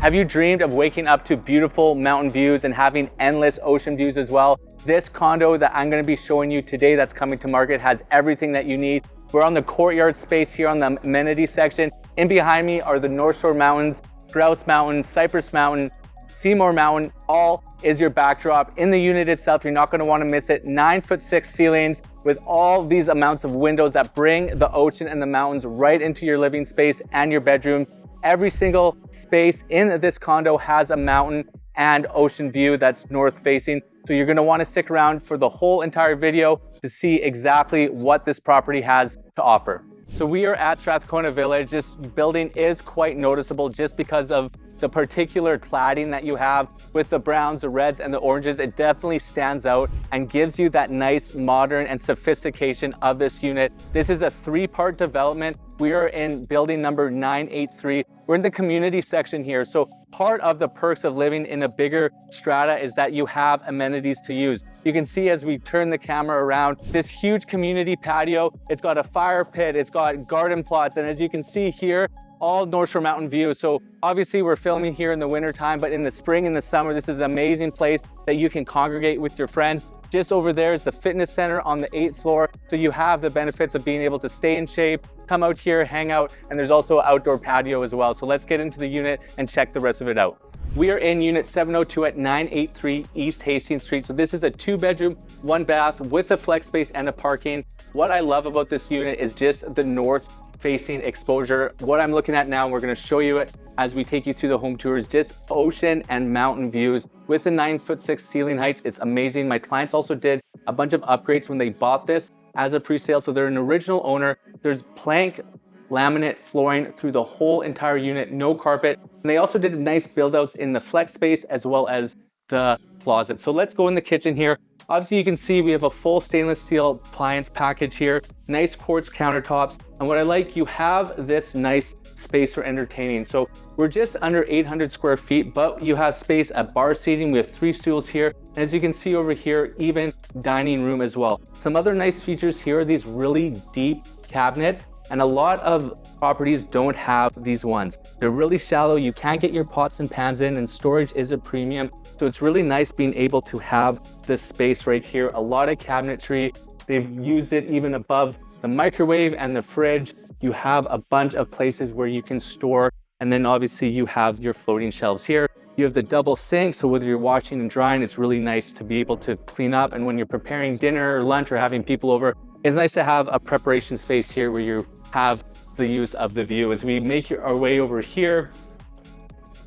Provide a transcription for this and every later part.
Have you dreamed of waking up to beautiful mountain views and having endless ocean views as well? This condo that I'm going to be showing you today that's coming to market has everything that you need. We're on the courtyard space here on the amenity section. In behind me are the North Shore Mountains, Grouse Mountain, Cypress Mountain, Seymour Mountain, all is your backdrop. In the unit itself, you're not going to want to miss it. 9'6" ceilings with all these amounts of windows that bring the ocean and the mountains right into your living space and your bedroom. Every single space in this condo has a mountain and ocean view that's north facing. So you're going to want to stick around for the whole entire video to see exactly what this property has to offer. So we are at Strathcona Village. This building is quite noticeable just because of the particular cladding that you have with the browns, the reds, and the oranges. It definitely stands out and gives you that nice modern and sophistication of this unit. This is a 3-part development. We are in building number 983. We're in the community section here. So part of the perks of living in a bigger strata is that you have amenities to use. You can see as we turn the camera around, this huge community patio. It's got a fire pit, it's got garden plots, and as you can see here, all North Shore Mountain views. So obviously we're filming here in the winter time, but in the spring and the summer, this is an amazing place that you can congregate with your friends. Just over there is the fitness center on the 8th floor. So you have the benefits of being able to stay in shape, come out here, hang out, and there's also an outdoor patio as well. So let's get into the unit and check the rest of it out. We are in unit 702 at 983 East Hastings Street. So this is a 2-bedroom, 1-bath with a flex space and a parking. What I love about this unit is just the north facing exposure. What I'm looking at now, we're going to show you it as we take you through the home tours, just ocean and mountain views with the 9'6" ceiling heights. It's amazing. My clients also did a bunch of upgrades when they bought this as a pre-sale. So they're an original owner. There's plank laminate flooring through the whole entire unit, no carpet. And they also did nice build outs in the flex space as well as the closet. So let's go in the kitchen here. Obviously you can see we have a full stainless steel appliance package here, nice quartz countertops. And what I like, you have this nice space for entertaining. So we're just under 800 square feet, but you have space at bar seating. We have 3 stools here. And as you can see over here, even dining room as well. Some other nice features here are these really deep cabinets. And a lot of properties don't have these ones. They're really shallow. You can't get your pots and pans in, and storage is a premium. So it's really nice being able to have this space right here. A lot of cabinetry. They've used it even above the microwave and the fridge. You have a bunch of places where you can store. And then obviously you have your floating shelves here. You have the double sink. So whether you're washing and drying, it's really nice to be able to clean up. And when you're preparing dinner or lunch or having people over, it's nice to have a preparation space here where you have the use of the view. As we make our way over here,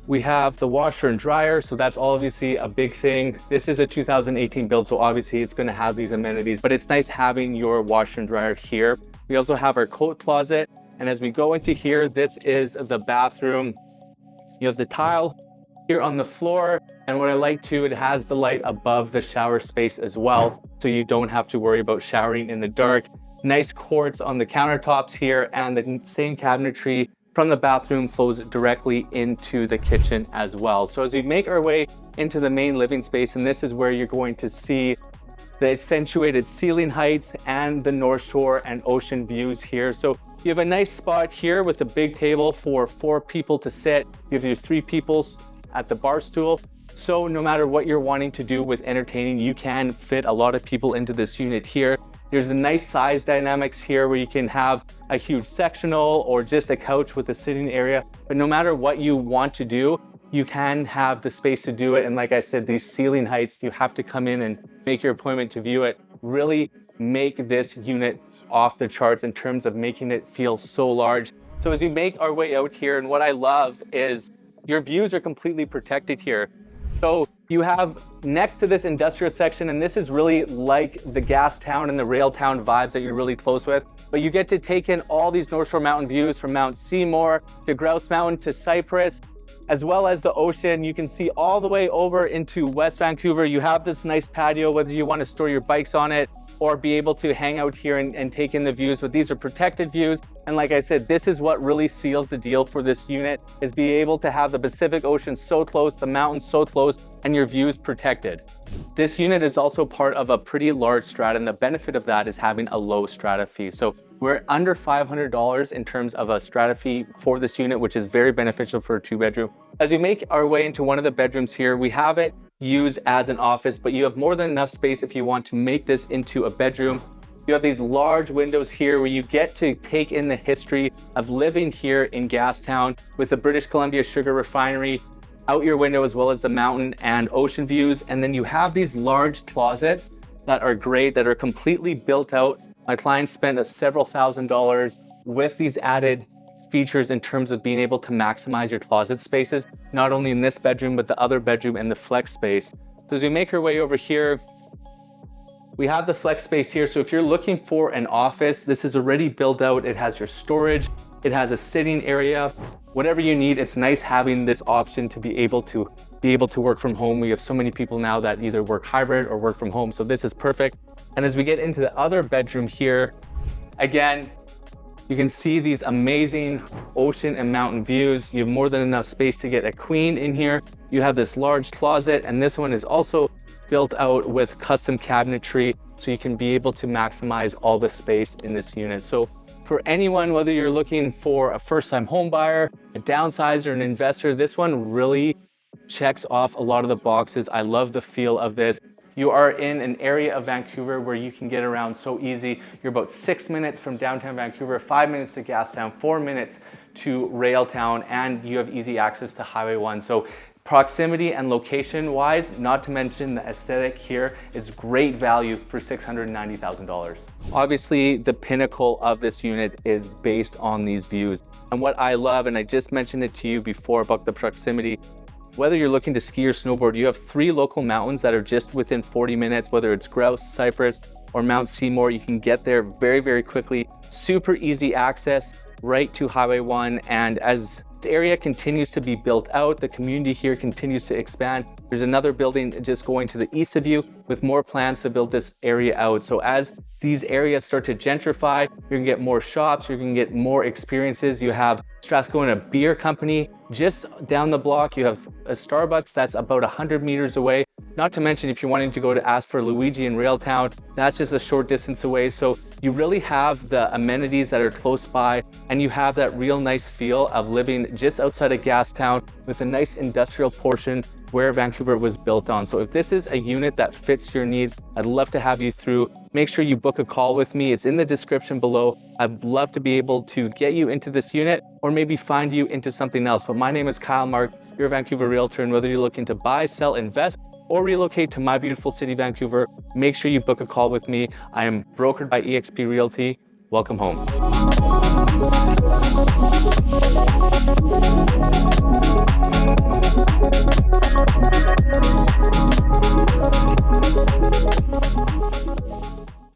we have the washer and dryer. So that's obviously a big thing. This is a 2018 build, so obviously it's going to have these amenities, but it's nice having your washer and dryer here. We also have our coat closet. And as we go into here, this is the bathroom. You have the tile here on the floor. And what I like too, it has the light above the shower space as well. So you don't have to worry about showering in the dark. Nice quartz on the countertops here, and the same cabinetry from the bathroom flows directly into the kitchen as well. So as we make our way into the main living space, and this is where you're going to see the accentuated ceiling heights and the North Shore and ocean views here. So you have a nice spot here with a big table for 4 people to sit. You have your 3 people at the bar stool. So no matter what you're wanting to do with entertaining, you can fit a lot of people into this unit here. There's a nice size dynamics here where you can have a huge sectional or just a couch with a sitting area. But no matter what you want to do, you can have the space to do it. And like I said, these ceiling heights, you have to come in and make your appointment to view it. Really make this unit off the charts in terms of making it feel so large. So as we make our way out here, and what I love is your views are completely protected here. So you have next to this industrial section, and this is really like the Gastown and the Railtown vibes that you're really close with, but you get to take in all these North Shore Mountain views from Mount Seymour to Grouse Mountain to Cypress, as well as the ocean. You can see all the way over into West Vancouver. You have this nice patio, whether you want to store your bikes on it, or be able to hang out here and take in the views, but these are protected views. And like I said, this is what really seals the deal for this unit, is be able to have the Pacific Ocean so close, the mountains so close, and your views protected. This unit is also part of a pretty large strata, and the benefit of that is having a low strata fee. So we're under $500 in terms of a strata fee for this unit, which is very beneficial for a 2-bedroom. As we make our way into one of the bedrooms here, we have it used as an office, but you have more than enough space if you want to make this into a bedroom. You have these large windows here where you get to take in the history of living here in Gastown with the British Columbia Sugar Refinery out your window, as well as the mountain and ocean views. And then you have these large closets that are great, that are completely built out. My clients spent several $1,000s with these added features in terms of being able to maximize your closet spaces, not only in this bedroom, but the other bedroom and the flex space. So as we make our way over here, we have the flex space here. So if you're looking for an office, this is already built out. It has your storage, it has a sitting area, whatever you need. It's nice having this option to be able to work from home. We have so many people now that either work hybrid or work from home. So this is perfect. And as we get into the other bedroom here, again, you can see these amazing ocean and mountain views. You have more than enough space to get a queen in here. You have this large closet, and this one is also built out with custom cabinetry, so you can be able to maximize all the space in this unit. So for anyone, whether you're looking for a first-time home buyer, a downsizer, an investor, this one really checks off a lot of the boxes. I love the feel of this. You are in an area of Vancouver where you can get around so easy. You're about 6 minutes from downtown Vancouver, 5 minutes to Gastown, 4 minutes to Railtown, and you have easy access to Highway 1. So proximity and location wise, not to mention the aesthetic here, is great value for $690,000. Obviously, the pinnacle of this unit is based on these views. And what I love, and I just mentioned it to you before about the proximity, whether you're looking to ski or snowboard, you have 3 local mountains that are just within 40 minutes, whether it's Grouse, Cypress, or Mount Seymour. You can get there very, very quickly. Super easy access right to Highway 1. And as this area continues to be built out, the community here continues to expand. There's another building just going to the east of you with more plans to build this area out. So as these areas start to gentrify, you're gonna get more shops, you're gonna get more experiences. You have Strathcona Beer Company just down the block. You have a Starbucks that's about 100 meters away. Not to mention, if you're wanting to go to ask for Luigi in Railtown, that's just a short distance away. So you really have the amenities that are close by, and you have that real nice feel of living just outside of Gastown with a nice industrial portion where Vancouver was built on. So if this is a unit that fits your needs, I'd love to have you through. Make sure you book a call with me. It's in the description below. I'd love to be able to get you into this unit or maybe find you into something else. But my name is Kyle Mark. You're a Vancouver realtor, and whether you're looking to buy, sell, invest, or relocate to my beautiful city, Vancouver, make sure you book a call with me. I am brokered by eXp Realty. Welcome home.